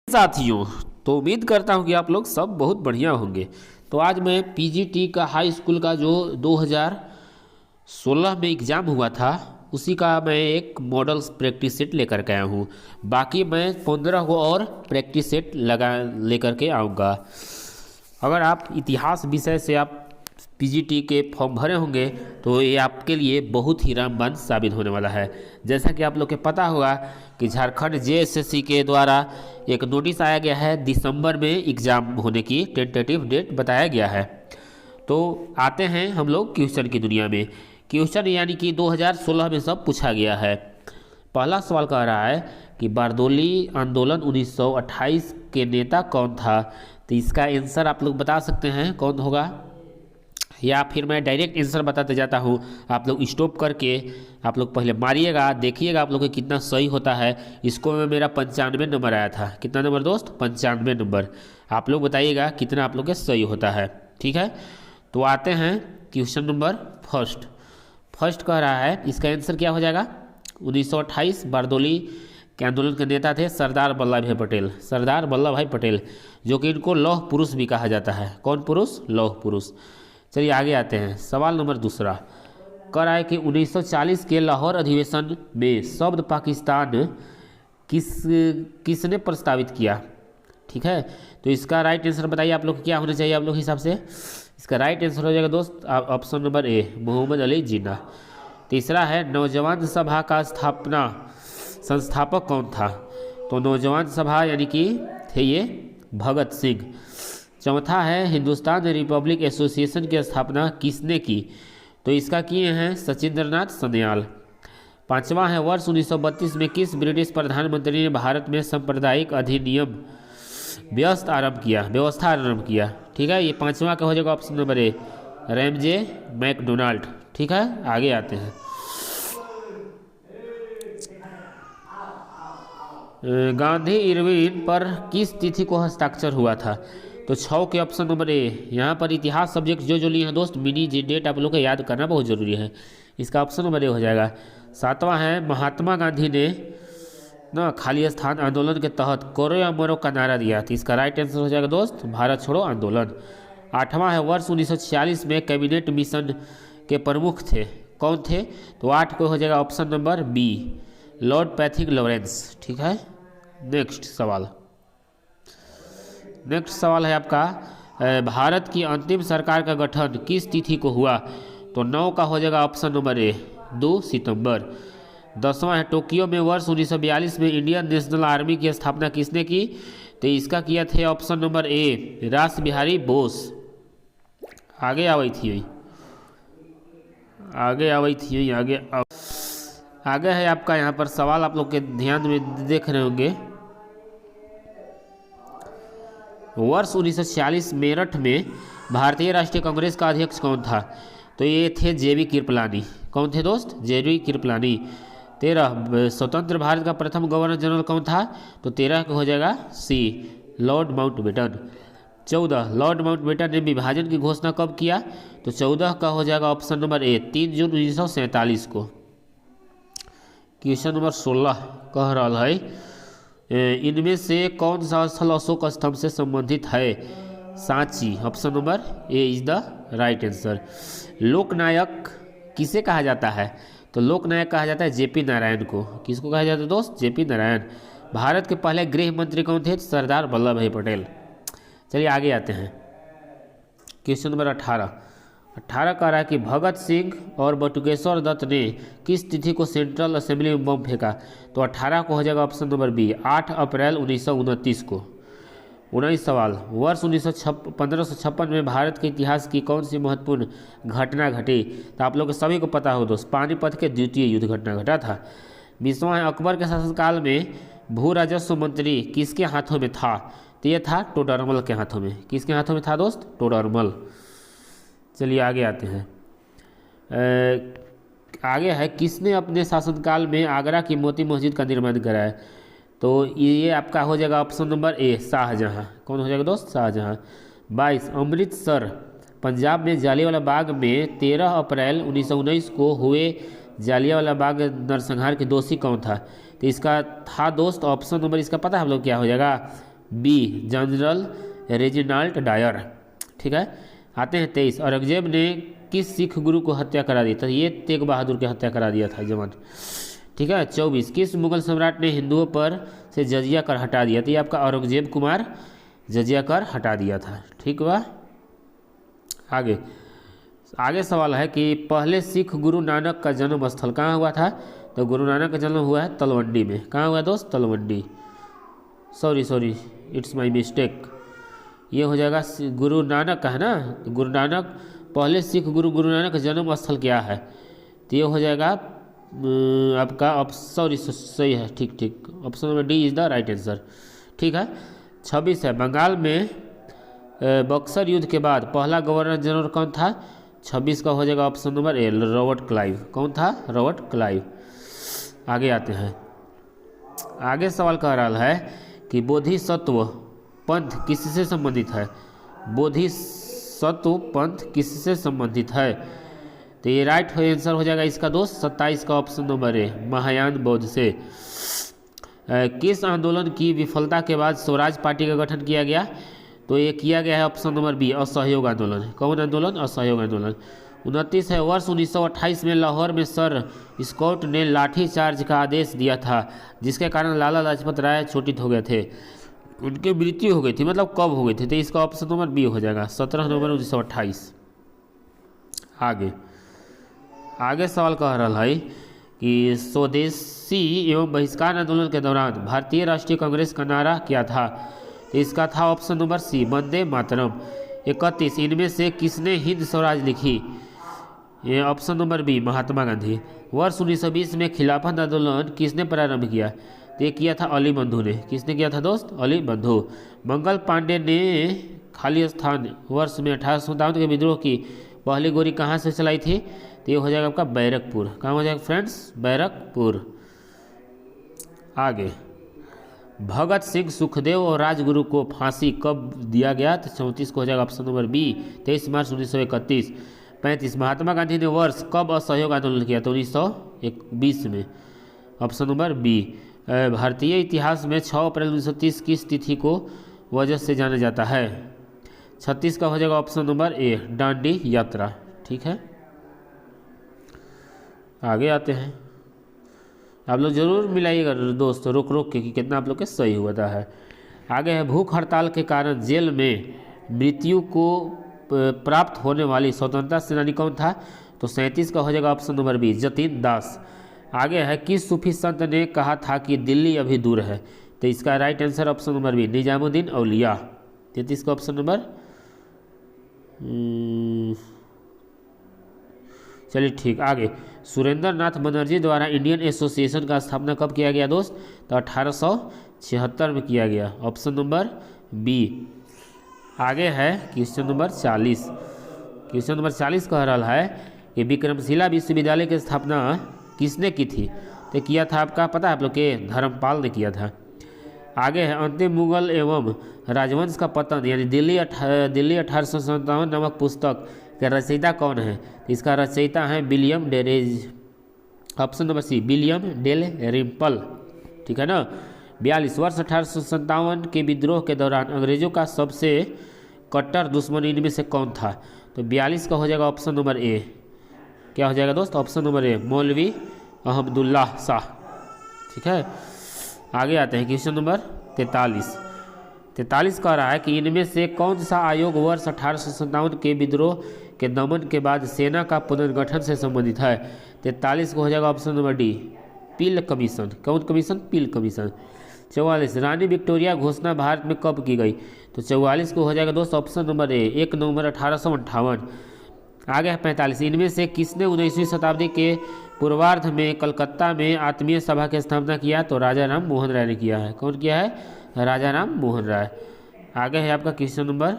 साथियों, तो उम्मीद करता हूँ कि आप लोग सब बहुत बढ़िया होंगे। तो आज मैं पीजीटी का हाई स्कूल का जो 2016 में एग्ज़ाम हुआ था उसी का मैं एक मॉडल प्रैक्टिस सेट लेकर के आया हूँ। बाकी मैं 15 को और प्रैक्टिस सेट लगा लेकर के आऊँगा। अगर आप इतिहास विषय से आप पीजीटी के फॉर्म भरे होंगे तो ये आपके लिए बहुत ही रामबाण साबित होने वाला है। जैसा कि आप लोग के पता होगा कि झारखंड जेएसएससी के द्वारा एक नोटिस आया गया है, दिसंबर में एग्ज़ाम होने की टेंटेटिव डेट बताया गया है। तो आते हैं हम लोग क्वेश्चन की दुनिया में। क्वेश्चन यानी कि 2016 में सब पूछा गया है। पहला सवाल कह रहा है कि बारदोली आंदोलन 1928 के नेता कौन था। तो इसका आंसर आप लोग बता सकते हैं कौन होगा, या फिर मैं डायरेक्ट आंसर बताते जाता हूँ। आप लोग स्टॉप करके आप लोग पहले मारिएगा, देखिएगा आप लोग को कितना सही होता है। इसको में मेरा 95 नंबर आया था। कितना नंबर दोस्त? 95 नंबर। आप लोग बताइएगा कितना आप लोग के सही होता है। ठीक है, तो आते हैं क्वेश्चन नंबर फर्स्ट कह रहा है इसका आंसर क्या हो जाएगा। 1928 बारदोली के आंदोलन के नेता थे सरदार वल्लभ भाई पटेल। सरदार वल्लभ भाई पटेल, जो कि इनको लौह पुरुष भी कहा जाता है। कौन पुरुष? लौह पुरुष। चलिए आगे आते हैं। सवाल नंबर दूसरा कह रहा है कि 1940 के लाहौर अधिवेशन में शब्द पाकिस्तान किसने प्रस्तावित किया। ठीक है, तो इसका राइट आंसर बताइए आप लोग क्या होना चाहिए आप लोग के हिसाब से। इसका राइट आंसर हो जाएगा दोस्त option number A, Mohammad Ali Jinnah. तीसरा है नौजवान सभा का संस्थापक कौन था। तो नौजवान सभा यानी कि थे ये भगत सिंह। चौथा है हिंदुस्तान रिपब्लिक एसोसिएशन की स्थापना किसने की। तो इसका किए हैं सचिंद्रनाथ सन्याल। पांचवा है वर्ष 1932 में किस ब्रिटिश प्रधानमंत्री ने भारत में सांप्रदायिक अधिनियम व्यवस्था आरंभ किया। ठीक है, ये पांचवा का हो जाएगा option number A, Ramsay MacDonald. ठीक है, आगे आते हैं। गांधी इरविन पर किस तिथि को हस्ताक्षर हुआ था। तो 6 के ऑप्शन नंबर ए। यहाँ पर इतिहास सब्जेक्ट जो लिए हैं दोस्त, मिनी जी डेट आप लोग को याद करना बहुत ज़रूरी है। इसका ऑप्शन नंबर ए हो जाएगा। 7वां है महात्मा गांधी ने खाली स्थान आंदोलन के तहत करो या मरो का नारा दिया। तो इसका राइट आंसर हो जाएगा दोस्त भारत छोड़ो आंदोलन। 8वां है वर्ष 1946 में कैबिनेट मिशन के प्रमुख थे कौन थे। तो 8 को हो जाएगा option number B, Lord Pethick Lawrence. ठीक है, नेक्स्ट सवाल है आपका भारत की अंतिम सरकार का गठन किस तिथि को हुआ। तो 9 का हो जाएगा ऑप्शन नंबर ए, 2 सितंबर। 10वां है टोक्यो में वर्ष 1942 में इंडियन नेशनल आर्मी की स्थापना किसने की। तो इसका किया थे ऑप्शन नंबर ए, रास बिहारी बोस। आगे है आपका यहाँ पर सवाल आप लोग के ध्यान में देख रहे होंगे। वर्ष 1946 मेरठ में भारतीय राष्ट्रीय कांग्रेस का अध्यक्ष कौन था। तो ये थे जेबी कृपलानी। कौन थे दोस्त? जेबी कृपलानी। 13 स्वतंत्र भारत का प्रथम गवर्नर जनरल कौन था। तो 13 को हो जाएगा सी, लॉर्ड माउंटबेटन। 14 लॉर्ड माउंटबेटन ने विभाजन की घोषणा कब किया। तो 14 का हो जाएगा ऑप्शन नंबर ए, 3 जून 1947 को। क्वेश्चन नंबर 16 कह रहा है इनमें से कौन सा स्थल अशोक स्तंभ से संबंधित है। Sanchi. Option number A is the right answer. लोकनायक किसे कहा जाता है। तो लोकनायक कहा जाता है जेपी नारायण को। किसको कहा जाता है दोस्त? जेपी नारायण। भारत के पहले गृह मंत्री कौन थे? सरदार वल्लभ भाई पटेल। चलिए आगे आते हैं। क्वेश्चन नंबर 18 कह रहा है कि भगत सिंह और बटुकेश्वर दत्त ने किस तिथि को सेंट्रल असेंबली में बम फेंका। तो 18 को हो जाएगा ऑप्शन नंबर बी, 8 अप्रैल 1929 को। 19 सवाल वर्ष 1556 में भारत के इतिहास की कौन सी महत्वपूर्ण घटना घटी। तो आप लोग सभी को पता हो दोस्त, पानीपत के द्वितीय युद्ध घटना घटा था। 20वां है अकबर के शासनकाल में भू राजस्व मंत्री किसके हाथों में था। तो ये था टोडरमल के हाथों में। किसके हाथों में था दोस्त? टोडरमल। चलिए आगे आते हैं। आगे है किसने अपने शासनकाल में आगरा की मोती मस्जिद का निर्माण कराया। तो ये आपका हो जाएगा ऑप्शन नंबर ए, शाहजहां। कौन हो जाएगा दोस्त? शाहजहां। 22 अमृतसर पंजाब में जालियांवाला बाग में 13 अप्रैल 1919 को हुए जालियांवाला बाग नरसंहार के दोषी कौन था। तो इसका था दोस्त ऑप्शन नंबर, इसका पता है हम लोग क्या हो जाएगा, बी जनरल रेजिनाल्ड डायर। ठीक है, आते हैं 23, औरंगजेब ने किस सिख गुरु को हत्या करा दी? तो ये तेग बहादुर की हत्या करा दिया था जवान। ठीक है, 24, किस मुगल सम्राट ने हिंदुओं पर से जजिया कर हटा दिया? तो ये आपका औरंगजेब कुमार जजिया कर हटा दिया था। ठीक हुआ। आगे सवाल है कि पहले सिख गुरु नानक का जन्म स्थल कहाँ हुआ था? तो गुरु नानक का जन्म हुआ है तलवंडी में। कहाँ हुआ दोस्त? Talwandi. Sorry it's my mistake. ये हो जाएगा गुरु नानक का है ना। गुरु नानक पहले सिख गुरु नानक का जन्म स्थल क्या है? तो ये हो जाएगा आपका सही है। ठीक, option number D is the right answer. ठीक है, 26 है, बंगाल में बक्सर युद्ध के बाद पहला गवर्नर जनरल कौन था? 26 का हो जाएगा ऑप्शन नंबर ए रॉबर्ट क्लाइव। कौन था? Robert Clive. आगे आते हैं, आगे सवाल कह रहा है कि बोधिसत्व पंथ किससे संबंधित है? बोधिसत्व पंथ किससे संबंधित है? तो ये राइट आंसर हो जाएगा इसका दोस्त 27 का ऑप्शन नंबर ए महायान बौद्ध से। किस आंदोलन की विफलता के बाद स्वराज पार्टी का गठन किया गया? तो ये किया गया है ऑप्शन नंबर बी असहयोग आंदोलन। कौन आंदोलन? असहयोग आंदोलन। 29 है, वर्ष 1928 में लाहौर में सर स्कॉट ने लाठी चार्ज का आदेश दिया था जिसके कारण लाला लाजपत राय चोटित हो गए थे। उनकी मृत्यु हो गई थी, मतलब कब हो गई थी? तो इसका ऑप्शन नंबर बी हो जाएगा 17 नवंबर 1928। आगे सवाल कह रहा है कि स्वदेशी एवं बहिष्कार आंदोलन के दौरान भारतीय राष्ट्रीय कांग्रेस का नारा क्या था? तो इसका था ऑप्शन नंबर सी वंदे मातरम। 31, इनमें से किसने हिंद स्वराज लिखी? ये option number B Mahatma Gandhi. वर्ष 1920 में खिलाफत आंदोलन किसने प्रारंभ किया? तो ये किया था अली बंधु ने। किसने किया था दोस्त? अली बंधु। मंगल पांडे ने खाली स्थान वर्ष में 1857 के विद्रोह की पहली गोली कहाँ से चलाई थी? तो ये हो जाएगा आपका बैरकपुर। कहाँ हो जाएगा फ्रेंड्स? बैरकपुर। आगे, भगत सिंह सुखदेव और राजगुरु को फांसी कब दिया गया? तो 34 को हो जाएगा ऑप्शन नंबर बी 23 मार्च 1931। 35, महात्मा गांधी ने वर्ष कब असहयोग आंदोलन किया? तो 1920 में। Option number B. भारतीय इतिहास में 6 अप्रैल 1930 किस तिथि को वजह से जाना जाता है? 36 का हो जाएगा ऑप्शन नंबर ए डांडी यात्रा। ठीक है, आगे आते हैं। आप लोग जरूर मिलाइएगा दोस्तों रोक के कि कितना आप लोग के सही हुआ है। आगे है, भूख हड़ताल के कारण जेल में मृत्यु को प्राप्त होने वाली स्वतंत्रता सेनानी कौन था? तो 37 का हो जाएगा ऑप्शन नंबर बी जतीन दास। आगे है, किस सूफी संत ने कहा था कि दिल्ली अभी दूर है? तो इसका right answer option number B Nizamuddin Auliya. 33 का ऑप्शन नंबर चलिए ठीक। आगे, सुरेंद्र नाथ बनर्जी द्वारा इंडियन एसोसिएशन का स्थापना कब किया गया दोस्त? तो 1876 में किया गया। Option number B. आगे है क्वेश्चन नंबर 40। क्वेश्चन नंबर 40 कह रहा है कि विक्रमशिला विश्वविद्यालय की स्थापना किसने की थी? तो किया था आपका पता है आप लोग के धर्मपाल ने किया था। आगे है, अंतिम मुगल एवं राजवंश का पतन यानी दिल्ली 1857 नामक पुस्तक का रचयिता कौन है? इसका रचयिता है विलियम डेरेज। Option number C William Dalrymple. ठीक है ना। 42, वर्ष 1857 के विद्रोह के दौरान अंग्रेजों का सबसे कट्टर दुश्मन इनमें से कौन था? तो 42 का हो जाएगा ऑप्शन नंबर ए। क्या हो जाएगा दोस्त? ऑप्शन नंबर ए मौलवी अहमदुल्लाह शाह। ठीक है, आगे आते हैं क्वेश्चन नंबर 43। 43 कह रहा है कि इनमें से कौन सा आयोग वर्ष 1857 के विद्रोह के दमन के बाद सेना का पुनर्गठन से संबंधित है? 43 को हो जाएगा ऑप्शन नंबर डी पील कमीशन। कौन कमीशन? पील कमीशन। 44, रानी विक्टोरिया घोषणा भारत में कब की गई? तो 44 को हो जाएगा दोस्त ऑप्शन नंबर ए 1 नवंबर 1858। आगे है 45, इनमें से किसने 19वीं शताब्दी के पूर्वार्ध में कलकत्ता में आत्मीय सभा की स्थापना किया? तो राजा राम मोहन राय ने किया है। कौन किया है? राजा राम मोहन राय। आगे है आपका क्वेश्चन नंबर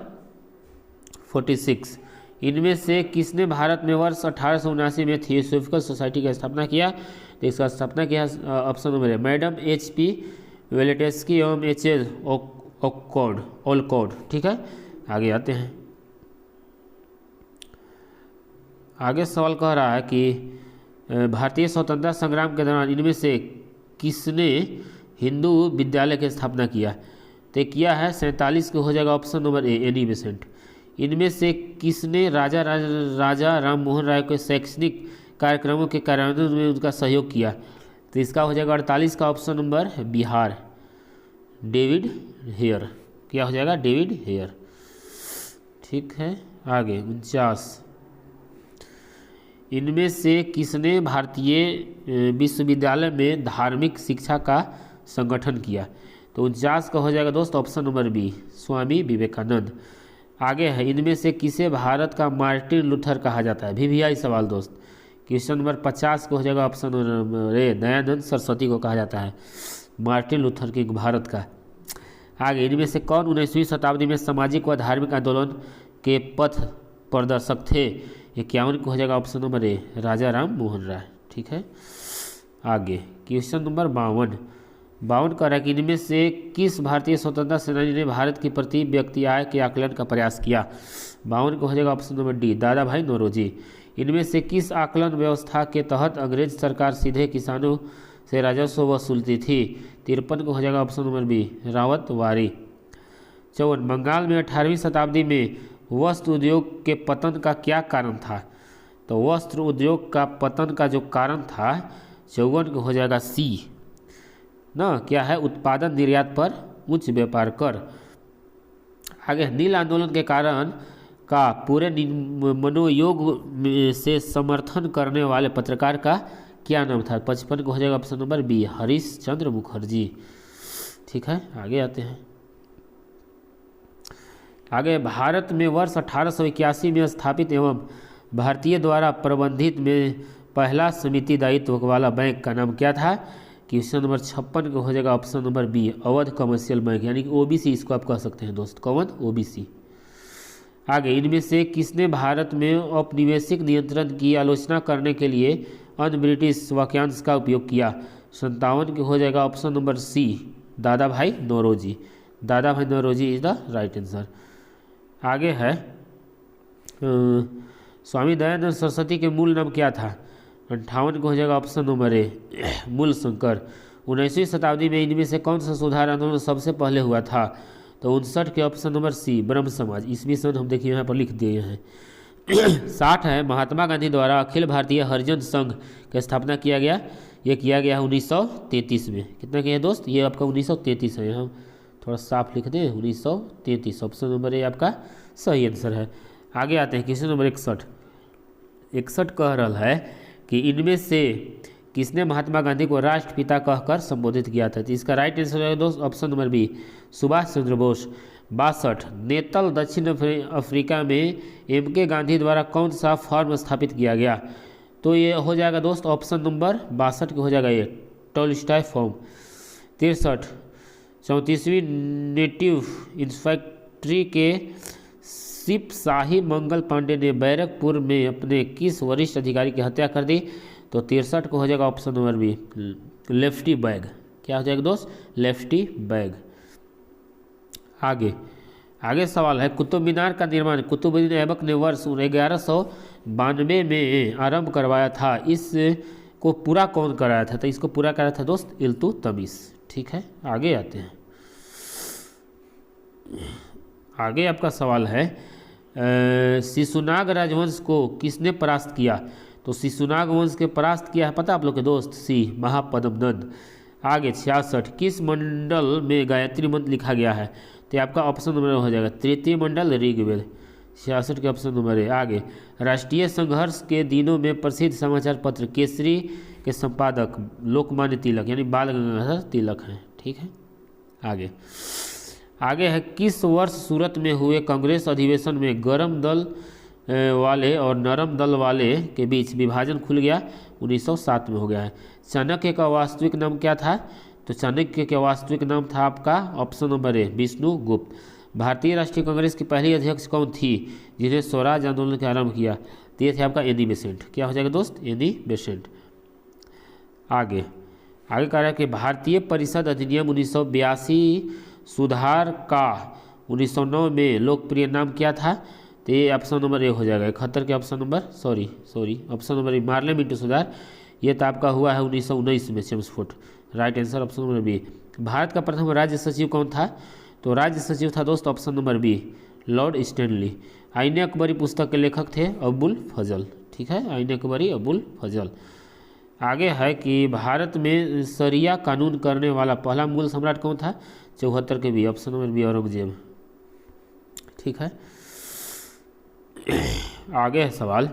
46, इनमें से किसने भारत में वर्ष 1879 में थियोसॉफिकल सोसाइटी की स्थापना किया? तो इसका स्थापना किया ऑप्शन नंबर है मैडम HP वेलेटेस्की एवं HS ओलकॉड। ठीक है, आगे आते हैं। आगे सवाल कह रहा है कि भारतीय स्वतंत्रता संग्राम के दौरान इनमें से किसने हिंदू विद्यालय की स्थापना किया? तो किया है 47 को हो जाएगा ऑप्शन नंबर ए, एनी बेसेंट। इनमें से किसने राजा राम मोहन राय के शैक्षणिक कार्यक्रमों के कार्यान्वयन में उनका सहयोग किया? तो इसका हो जाएगा 48 का option number Bihar, David Hare. क्या हो जाएगा? David Hare. ठीक है, आगे 49, इनमें से किसने भारतीय विश्वविद्यालय में धार्मिक शिक्षा का संगठन किया? तो 49 का हो जाएगा दोस्त option number B, Swami Vivekananda. आगे है, इनमें से किसे भारत का मार्टिन लूथर कहा जाता है? VVI सवाल दोस्त। क्वेश्चन नंबर 50 को हो जाएगा ऑप्शन नंबर ए, दयानंद सरस्वती को कहा जाता है मार्टिन लूथर किंग भारत का। आगे, इनमें से कौन 19वीं शताब्दी में सामाजिक व धार्मिक आंदोलन के पथ प्रदर्शक थे? 51 को हो जाएगा ऑप्शन नंबर ए, राजा राम मोहन राय। ठीक है, आगे क्वेश्चन नंबर 52 कह रहा है कि इनमें से किस भारतीय स्वतंत्रता सेनानी ने भारत की प्रति व्यक्ति आय के आकलन का प्रयास किया? 52 को हो जाएगा ऑप्शन नंबर डी, दादा भाई नौरोजी। इनमें से किस आकलन व्यवस्था के तहत अंग्रेज सरकार सीधे किसानों से राजस्व वसूलती थी? 53 को हो जाएगा ऑप्शन नंबर बी, रावतवारी। 54, बंगाल में 18वीं शताब्दी में वस्त्र उद्योग के पतन का क्या कारण था? तो वस्त्र उद्योग का पतन का जो कारण था 54 को हो जाएगा सी ना, क्या है? उत्पादन निर्यात पर उच्च व्यापार कर। आगे, नील आंदोलन के कारण का पूरे मनोयोग से समर्थन करने वाले पत्रकार का क्या नाम था? 55 को हो जाएगा option number B, Harish Chandra Mukherjee. ठीक है, आगे आते हैं। आगे, भारत में वर्ष 1881 में स्थापित एवं भारतीय द्वारा प्रबंधित में पहला समिति दायित्व वाला बैंक का नाम क्या था? क्वेश्चन नंबर 56 को हो जाएगा option number B, Awadh commercial bank, यानी कि OBC इसको आप कह सकते हैं दोस्त, कौन? OBC। आगे, इनमें से किसने भारत में औपनिवेशिक नियंत्रण की आलोचना करने के लिए अन्य ब्रिटिश वाक्यांश का उपयोग किया? 57 को हो जाएगा ऑप्शन नंबर सी, दादा भाई Naoroji. Dadabhai Naoroji is the right answer. आगे है, स्वामी दयानंद सरस्वती के मूल नाम क्या था? 58 को हो जाएगा ऑप्शन नंबर ए, मूल शंकर। 19वीं शताब्दी में इनमें से कौन सा सुधार आंदोलन सबसे पहले हुआ था? तो 59 के ऑप्शन नंबर सी, ब्रह्म समाज। ईस्वी सन हम देखिए यहाँ पर लिख दिए हैं। 60 है, महात्मा गांधी द्वारा अखिल भारतीय हरिजन संघ की स्थापना किया गया। ये किया गया 1933 में। कितना किया दोस्त? ये आपका 1933 है, यहाँ थोड़ा साफ लिख दें, 1933 ऑप्शन नंबर ए आपका सही आंसर है। आगे आते हैं क्वेश्चन नंबर 61 कह रहा है कि इनमें से किसने महात्मा गांधी को राष्ट्रपिता कहकर संबोधित किया था? तो इसका राइट आंसर है दोस्त option number B, Subhash Chandra Bose. 62, नेतल दक्षिण अफ्रीका में MK गांधी द्वारा कौन सा फॉर्म स्थापित किया गया? तो ये हो जाएगा दोस्त ऑप्शन नंबर 62 को हो जाएगा ये, टॉलस्टॉय फॉर्म। 63, 34वीं नेटिव इंस्पेक्ट्री के सिप शाही मंगल पांडे ने बैरकपुर में अपने किस वरिष्ठ अधिकारी की हत्या कर दी? तो 63 को हो जाएगा option number B, lefty bag. क्या हो जाएगा दोस्त? Lefty bag. आगे सवाल है, कुतुब मीनार का निर्माण कुतुबुद्दीन ऐबक ने वर्ष 1192 में आरंभ करवाया था। इसको पूरा कौन कराया था? तो इसको पूरा कराया था दोस्त इल्तुतमिश। ठीक है, आगे आते हैं। आगे आपका सवाल है, शिशुनाग राजवंश को किसने परास्त किया? तो शिशुनाग वंश के परास्त किया है, पता आप लोग के दोस्त? सी, महापद्मनंद। आगे 66, किस मंडल में गायत्री मंत्र लिखा गया है? तो आपका ऑप्शन नंबर हो जाएगा तृतीय मंडल, ऋग्वेद। 66 के ऑप्शन नंबर है। आगे, राष्ट्रीय संघर्ष के दिनों में प्रसिद्ध समाचार पत्र केसरी के संपादक लोकमान्य तिलक यानी बाल गंगाधर तिलक हैं। ठीक है, आगे है, किस वर्ष सूरत में हुए कांग्रेस अधिवेशन में गरम दल वाले और नरम दल वाले के बीच विभाजन खुल गया? 1907 में हो गया है। चाणक्य का वास्तविक नाम क्या था? तो चाणक्य का वास्तविक नाम था आपका ऑप्शन नंबर ए, विष्णुगुप्त। भारतीय राष्ट्रीय कांग्रेस की पहली अध्यक्ष कौन थी जिन्हें स्वराज आंदोलन का आरंभ किया? तो ये थे आपका एनी बेसेंट। क्या हो जाएगा दोस्त? Annie Besant. आगे कह रहा है कि भारतीय परिषद अधिनियम 1982 सुधार का 1909 में लोकप्रिय नाम क्या था? तो ये ऑप्शन नंबर ए हो जाएगा। 71 के option number sorry option number A, parliament सुधार। ये तो आपका हुआ है 1919 में, Chelmsford. Right answer option number B. Bharat का प्रथम राज्य सचिव कौन था? तो तो राज्य सचिव था दोस्त option number B Lord Stanley. Ain Akbari पुस्तक के लेखक थे अबुल फजल। ठीक है, आईने अकबरी अबुल फजल। आगे है कि भारत में शरिया कानून करने वाला पहला मुगल सम्राट कौन था? 74 के B, option number B Aurangzeb. ठीक है, आगे है सवाल,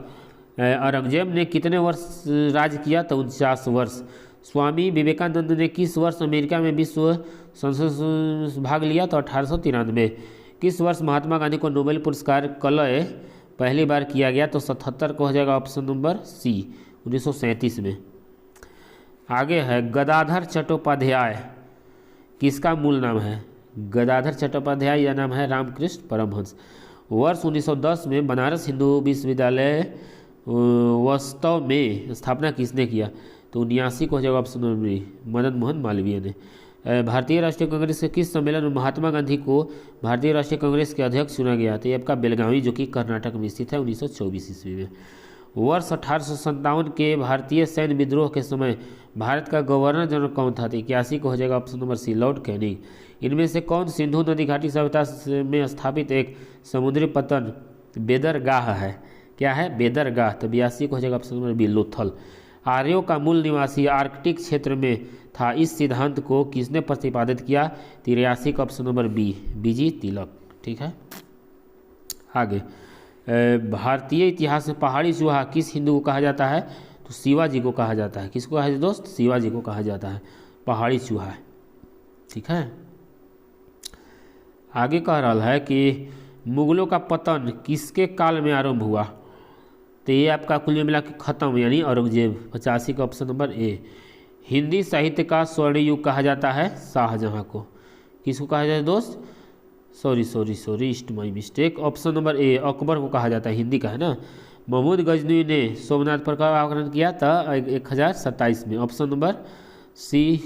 औरंगजेब ने कितने वर्ष राज किया? तो 49 वर्ष। स्वामी विवेकानंद ने किस वर्ष अमेरिका में विश्व संसद भाग लिया? तो 1893। किस वर्ष महात्मा गांधी को नोबेल पुरस्कार कलय पहली बार किया गया? तो 77 को हो जाएगा ऑप्शन नंबर सी, 1937 में। आगे है गदाधर चट्टोपाध्याय किसका मूल नाम है? गदाधर चट्टोपाध्याय या नाम है रामकृष्ण परमहंस। वर्ष 1910 में बनारस हिंदू विश्वविद्यालय वास्तव में स्थापना किसने किया? तो 79 को हो जाएगा option number B, Madan Mohan Malviya ने। भारतीय राष्ट्रीय कांग्रेस के किस सम्मेलन में महात्मा गांधी को भारतीय राष्ट्रीय कांग्रेस के अध्यक्ष चुना गया? तो ये आपका बेलगावी जो कि कर्नाटक में स्थित है, 1924 ईस्वी में। वर्ष 1857 के भारतीय सैन्य विद्रोह के समय भारत का गवर्नर जनरल कौन था? तो 81 को हो जाएगा option number C, Lord Canning. इनमें से कौन सिंधु नदी घाटी सभ्यता में स्थापित एक समुद्री पतन बेदरगाह है? क्या है? बेदरगाह। तो 82 को हो जाएगा ऑप्शन नंबर बी, लोथल। आर्यों का मूल निवासी आर्कटिक क्षेत्र में था, इस सिद्धांत को किसने प्रतिपादित किया? 83 का ऑप्शन नंबर बी, बीजी तिलक। ठीक है, आगे भारतीय इतिहास में पहाड़ी चूहा किस हिंदू को कहा जाता है? तो शिवाजी को कहा जाता है। किसको कहा जाता है दोस्त? शिवाजी को कहा जाता है पहाड़ी चूहा। ठीक है, आगे कह रहा है कि मुगलों का पतन किसके काल में आरंभ हुआ? तो ये आपका कुल मिला के खत्म, यानी औरंगजेब। 85 का ऑप्शन नंबर ए। हिंदी साहित्य का स्वर्ण युग कहा जाता है शाहजहां को। किसको कहा जाता है दोस्त? Sorry east my mistake, option number ए, अकबर को कहा जाता है, हिंदी का है ना। महमूद गजनवी ने सोमनाथ पर कब आक्रमण किया था? 1027 में, ऑप्शन नंबर सी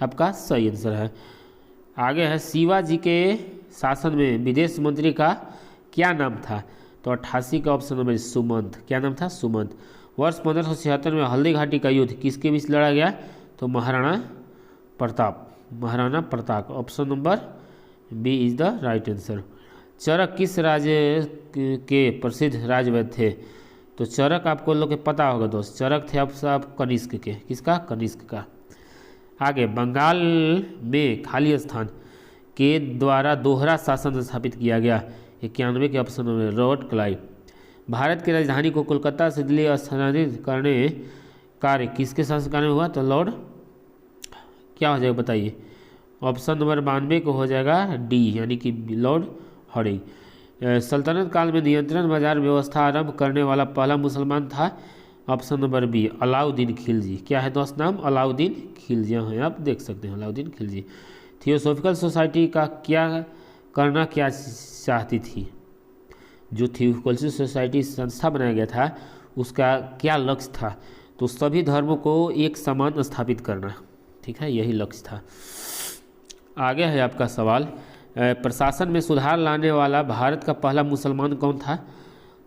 आपका सही आंसर है। आगे है शिवाजी के शासन में विदेश मंत्री का क्या नाम था? तो 88 का ऑप्शन नंबर सुमंत। क्या नाम था? सुमंत। वर्ष 1576 में हल्दी घाटी का युद्ध किसके बीच लड़ा गया? तो Maharana Pratap. Maharana Pratap, option number B is the right answer. Charak किस राज्य के प्रसिद्ध राजवैद्य थे? तो चरक आपको लोग के पता होगा दोस्त, चरक थे आप कनिष्क के। किसका? कनिष्क का। आगे बंगाल में खाली स्थान के द्वारा दोहरा शासन स्थापित किया गया? 91 के ऑप्शन में रॉबर्ट क्लाइव। भारत की राजधानी को कोलकाता से दिल्ली स्थानांतरित करने कार्य किसके शासनकाल में हुआ? तो लॉर्ड क्या हो जाएगा बताइए? ऑप्शन नंबर 92 को हो जाएगा डी, यानी कि लॉर्ड हॉर्डिंग। सल्तनत काल में नियंत्रण बाजार व्यवस्था आरंभ करने वाला पहला मुसलमान था? Option number B, Alauddin Khilji. क्या है दोस्त नाम? अलाउद्दीन खिलजी। यहाँ आप देख सकते हैं अलाउद्दीन खिलजी। थियोसॉफिकल सोसाइटी का क्या चाहती थी? जो थियोसॉफिकल सोसाइटी संस्था बनाया गया था उसका क्या लक्ष्य था? तो सभी धर्मों को एक समान स्थापित करना। ठीक है, यही लक्ष्य था। आगे है आपका सवाल, प्रशासन में सुधार लाने वाला भारत का पहला मुसलमान कौन था?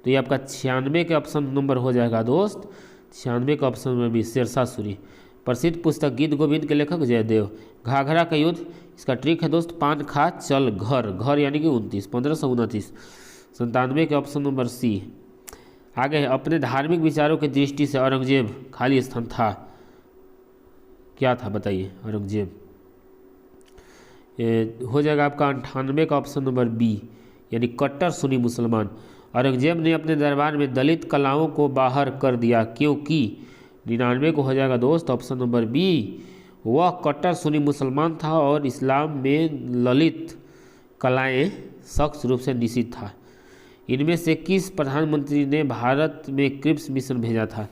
तो ये आपका 96 के ऑप्शन नंबर हो जाएगा दोस्त, 96 का ऑप्शन नंबर भी शेरशाह सूरी। प्रसिद्ध पुस्तक गीत गोविंद के लेखक जयदेव। घाघरा का युद्ध, इसका ट्रिक है दोस्त, पान खा चल घर, घर यानी कि 29, 1529। 97 के ऑप्शन नंबर सी। आगे है अपने धार्मिक विचारों की दृष्टि से औरंगजेब खाली स्थान था? क्या था बताइए? औरंगजेब हो जाएगा आपका 98 का ऑप्शन नंबर बी, यानी कट्टर सुन्नी मुसलमान। औरंगजेब ने अपने दरबार में दलित कलाओं को बाहर कर दिया क्योंकि? 99 को हो जाएगा दोस्त ऑप्शन नंबर बी, वह कट्टर सुन्नी मुसलमान था और इस्लाम में ललित कलाएं सख्त रूप से निषिद्ध था। इनमें से किस प्रधानमंत्री ने भारत में क्रिप्स मिशन भेजा था?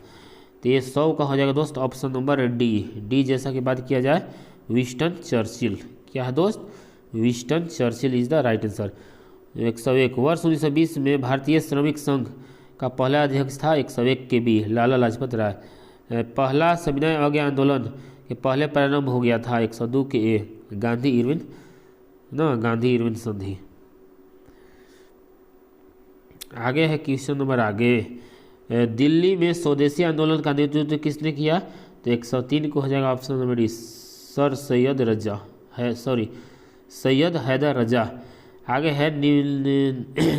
तो ये 100 का हो जाएगा दोस्त ऑप्शन नंबर डी, डी जैसा कि बात किया जाए विंस्टन चर्चिल। क्या है दोस्त? Winston Churchill is the right answer. 101 वर्ष 1920 में भारतीय श्रमिक संघ का पहला अध्यक्ष था? 101 के बी, लाला लाजपत राय। पहला सविनय अवज्ञा आंदोलन के पहले प्रारंभ हो गया था? 102 के ए, गांधी इरविन ना, गांधी इरविन संधि। आगे है क्वेश्चन नंबर आगे, दिल्ली में स्वदेशी आंदोलन का नेतृत्व किसने किया? तो 103 को हो जाएगा option number D, sir Syed Raza है, सैयद हैदर रजा। आगे है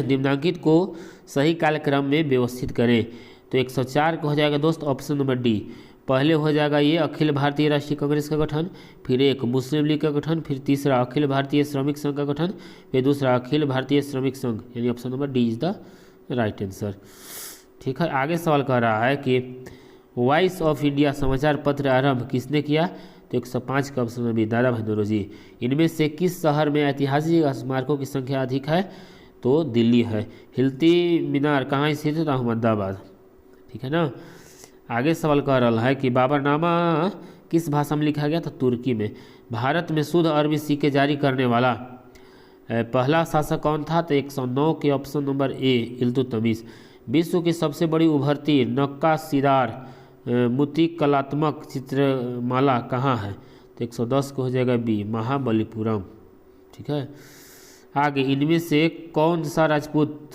निम्नांकित को सही कालक्रम में व्यवस्थित करें। तो 104 को हो जाएगा दोस्त ऑप्शन नंबर डी। पहले हो जाएगा ये अखिल भारतीय राष्ट्रीय कांग्रेस का गठन, फिर एक मुस्लिम लीग का गठन, फिर तीसरा अखिल भारतीय श्रमिक संघ का गठन, फिर दूसरा अखिल भारतीय श्रमिक संघ, यानी option number D is the right answer. ठीक है, आगे सवाल कह रहा है कि वॉइस ऑफ इंडिया समाचार पत्र आरंभ किसने किया। तो 105 का ऑप्शन नंबर बी दादा भाई नौरोजी। इनमें से किस शहर में ऐतिहासिक स्मारकों की संख्या अधिक है। तो दिल्ली है। हिलती मीनार कहाँ स्थित है। तो अहमदाबाद। ठीक है ना। आगे सवाल कह रहा है कि बाबरनामा किस भाषा में लिखा गया। तो तुर्की में। भारत में शुद्ध अरबी सिक्के जारी करने वाला पहला शासक कौन था। तो 109 के ऑप्शन नंबर ए इल्तुतमिश। विश्व की सबसे बड़ी उभरती नक्काशीदार मूर्ति कलात्मक चित्रमाला कहाँ है। तो 110 को हो जाएगा बी महाबलीपुरम। ठीक है। आगे इनमें से कौन सा राजपूत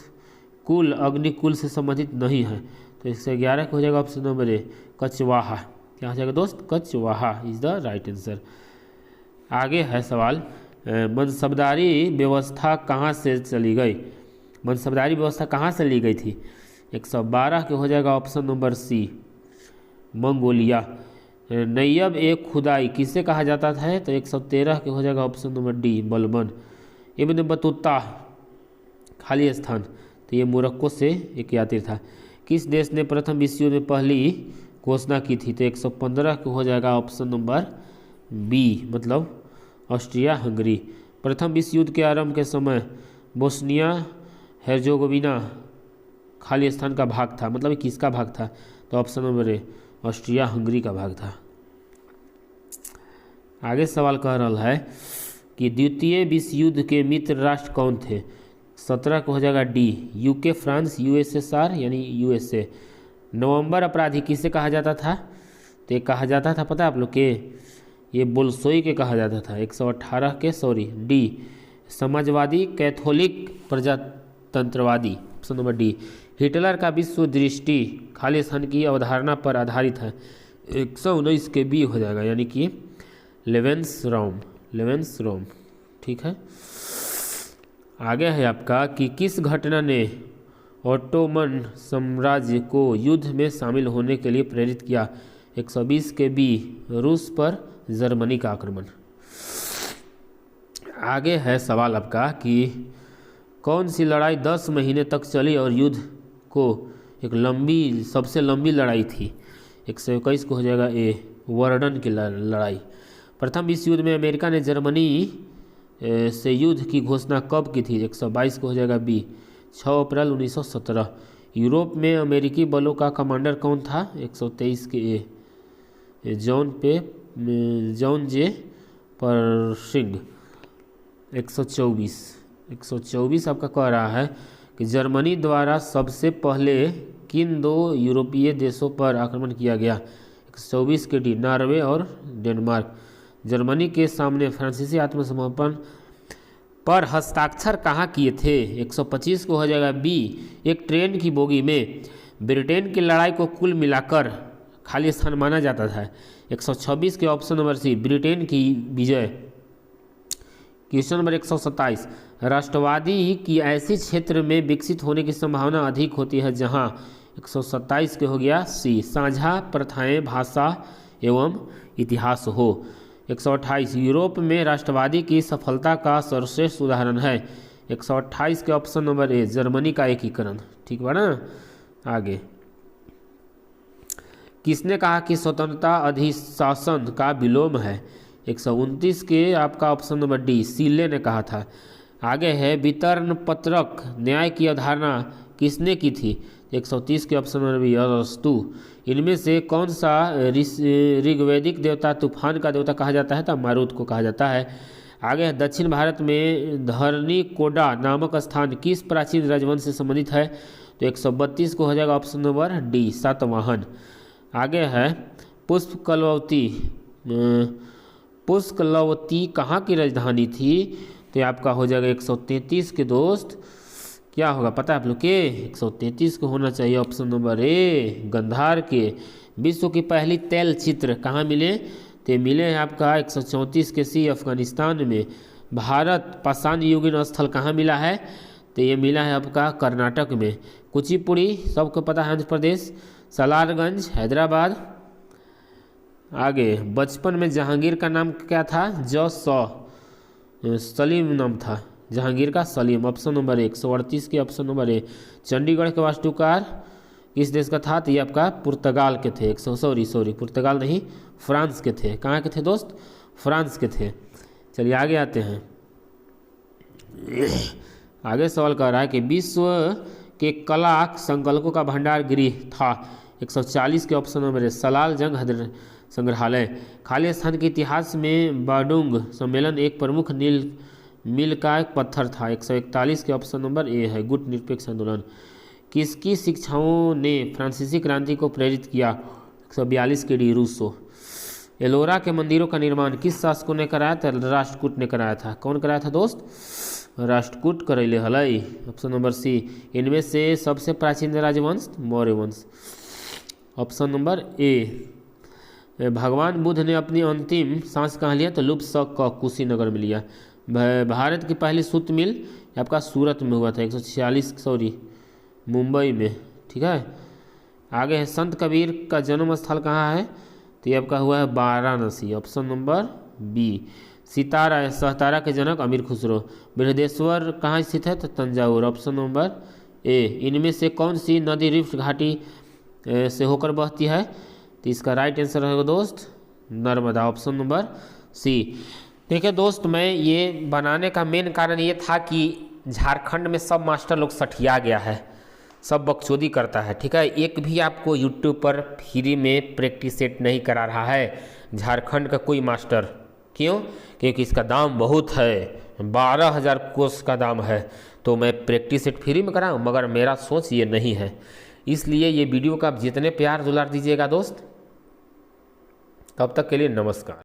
कुल अग्निकुल से संबंधित नहीं है। तो 111 को हो जाएगा ऑप्शन नंबर ए कचवाहा। क्या हो जाएगा दोस्त। Kachwaha is the right answer. आगे है सवाल मनसबदारी व्यवस्था कहाँ से चली गई। मनसबदारी व्यवस्था कहाँ से ली गई थी। 112 के हो जाएगा ऑप्शन नंबर सी मंगोलिया। नैयब ए खुदाई किसे कहा जाता है। तो 113 के हो जाएगा option number D Balban. Ibn Battuta खाली स्थान। तो ये मोरक्को से एक यात्री था। किस देश ने प्रथम विश्व युद्ध में पहली घोषणा की थी। तो 115 को हो जाएगा ऑप्शन नंबर बी मतलब ऑस्ट्रिया हंगरी। प्रथम विश्व युद्ध के आरंभ के समय बोस्निया हेर्जेगोविना खाली स्थान का भाग था। मतलब किसका भाग था। तो ऑप्शन नंबर ए ऑस्ट्रिया हंगरी का भाग था। आगे सवाल कह रहा है कि द्वितीय विश्व युद्ध के मित्र राष्ट्र कौन थे। 17 को हो जाएगा डी यूके फ्रांस यूएसएसआर यानी यूएसए। नवंबर अपराधी किसे कहा जाता था। तो ये कहा जाता था पता है आप लोग के ये बोल्शोई के कहा जाता था। 118 के डी समाजवादी कैथोलिक प्रजातंत्रवादी ऑप्शन नंबर डी। हिटलर का विश्व दृष्टि खाली स्थान की अवधारणा पर आधारित है। 119 के बी हो जाएगा यानी कि लेवेंस रोम। ठीक है। आगे है आपका कि किस घटना ने ओटोमन साम्राज्य को युद्ध में शामिल होने के लिए प्रेरित किया। 120 के बी रूस पर जर्मनी का आक्रमण। आगे है सवाल आपका कि कौन सी लड़ाई 10 महीने तक चली और युद्ध को एक सबसे लंबी लड़ाई थी। 121 को हो जाएगा ए वर्डन की लड़ाई। प्रथम विश्व युद्ध में अमेरिका ने जर्मनी से युद्ध की घोषणा कब की थी। 122 को हो जाएगा बी 6 अप्रैल 1917। यूरोप में अमेरिकी बलों का कमांडर कौन था। 123 के ए जॉन जे परशिंग। 124 आपका कह रहा है कि जर्मनी द्वारा सबसे पहले किन दो यूरोपीय देशों पर आक्रमण किया गया। 124 के डी नॉर्वे और डेनमार्क। जर्मनी के सामने फ्रांसीसी आत्मसमर्पण पर हस्ताक्षर कहाँ किए थे। 125 को हो जाएगा बी एक ट्रेन की बोगी में। ब्रिटेन की लड़ाई को कुल मिलाकर खाली स्थान माना जाता था। 126 के ऑप्शन नंबर सी ब्रिटेन की विजय। क्वेश्चन नंबर 127 राष्ट्रवादी की ऐसे क्षेत्र में विकसित होने की संभावना अधिक होती है जहां। 127 के हो गया सी साझा प्रथाएं भाषा एवं इतिहास हो। 128 यूरोप में राष्ट्रवादी की सफलता का सर्वश्रेष्ठ उदाहरण है। 128 के ऑप्शन नंबर ए जर्मनी का एकीकरण। ठीक बा ना। आगे किसने कहा कि स्वतंत्रता अधिशासन का विलोम है। 129 के आपका ऑप्शन नंबर डी सीले ने कहा था। आगे है वितरण पत्रक न्याय की अवधारणा किसने की थी। 130 के ऑप्शन नंबर बी अरस्तु। इनमें से कौन सा ऋग्वैदिक देवता तूफान का देवता कहा जाता है। तो मारुत को कहा जाता है। आगे दक्षिण भारत में धरनीकोडा नामक स्थान किस प्राचीन राजवंश से संबंधित है। तो 132 को हो जाएगा ऑप्शन नंबर डी सातवाहन। आगे है पुष्कलवती कहाँ की राजधानी थी। तो आपका हो जाएगा 133 के दोस्त क्या होगा पता है आप लोग के। 133 को होना चाहिए ऑप्शन नंबर ए गंधार के। विश्व की पहली तैल चित्र कहाँ मिले। तो मिले हैं आपका 134 के सी अफगानिस्तान में। भारत पाषाण युगीन स्थल कहाँ मिला है? तो ये मिला है आपका कर्नाटक में। कुचिपुड़ी सबको पता है, आंध्र प्रदेश। सलारगंज हैदराबाद। आगे बचपन में जहांगीर का नाम क्या था? सलीम नाम था जहांगीर का, सलीम। ऑप्शन नंबर 138 के ऑप्शन नंबर ए। चंडीगढ़ के वास्तुकार किस देश का था? तो ये आपका पुर्तगाल के थे। सॉरी पुर्तगाल नहीं, फ्रांस के थे। कहाँ के थे दोस्त? फ्रांस के थे। चलिए आगे आते हैं। आगे सवाल कर रहा है कि विश्व के कला संकलकों का भंडार गृह था? 140 के ऑप्शन नंबर है। सलाल जंग संग्रहालय। खाली स्थान के इतिहास में बाडुंग सम्मेलन एक प्रमुख मील का एक पत्थर था। 141 के ऑप्शन नंबर ए है। गुट निरपेक्ष आंदोलन। किसकी शिक्षाओं ने फ्रांसीसी क्रांति को प्रेरित किया? 142 के डी रूसो। एलोरा के मंदिरों का निर्माण किस शासकों ने कराया था? राष्ट्रकूट ने कराया था। कौन कराया था दोस्त? राष्ट्रकूट करैले हलई। Option number C. इनमें से सबसे प्राचीन राजवंश मौर्य वंश। Option number A. भगवान बुद्ध ने अपनी अंतिम सांस कहाँ लिया? तो लुप्त का कुशीनगर में लिया। भारत की पहली सूत मिल आपका सूरत में हुआ था। 146 मुंबई में। ठीक है। आगे है संत कबीर का जन्म स्थल कहाँ है? तो ये आपका हुआ है वाराणसी। Option number B. सितारा सहतारा के जनक अमीर खुसरो। बृहदेश्वर कहाँ स्थित है? तो तंजावुर। ऑप्शन नंबर ए। इनमें से कौन सी नदी रिफ्ट घाटी से होकर बहती है? तो इसका राइट आंसर रहेगा दोस्त नर्मदा। ऑप्शन नंबर सी। देखिए दोस्त, मैं ये बनाने का मेन कारण ये था कि झारखंड में सब मास्टर लोग सठिया गया है, सब बकचोदी करता है। ठीक है, एक भी आपको यूट्यूब पर फ्री में प्रैक्टिस सेट नहीं करा रहा है झारखंड का कोई मास्टर। क्यों? क्योंकि इसका दाम बहुत है, 12,000 कोर्स का दाम है। तो मैं प्रैक्टिस सेट फ्री में कराऊँ, मगर मेरा सोच ये नहीं है। इसलिए ये वीडियो का आप जितने प्यार दुलार दीजिएगा दोस्त, तब तक के लिए नमस्कार।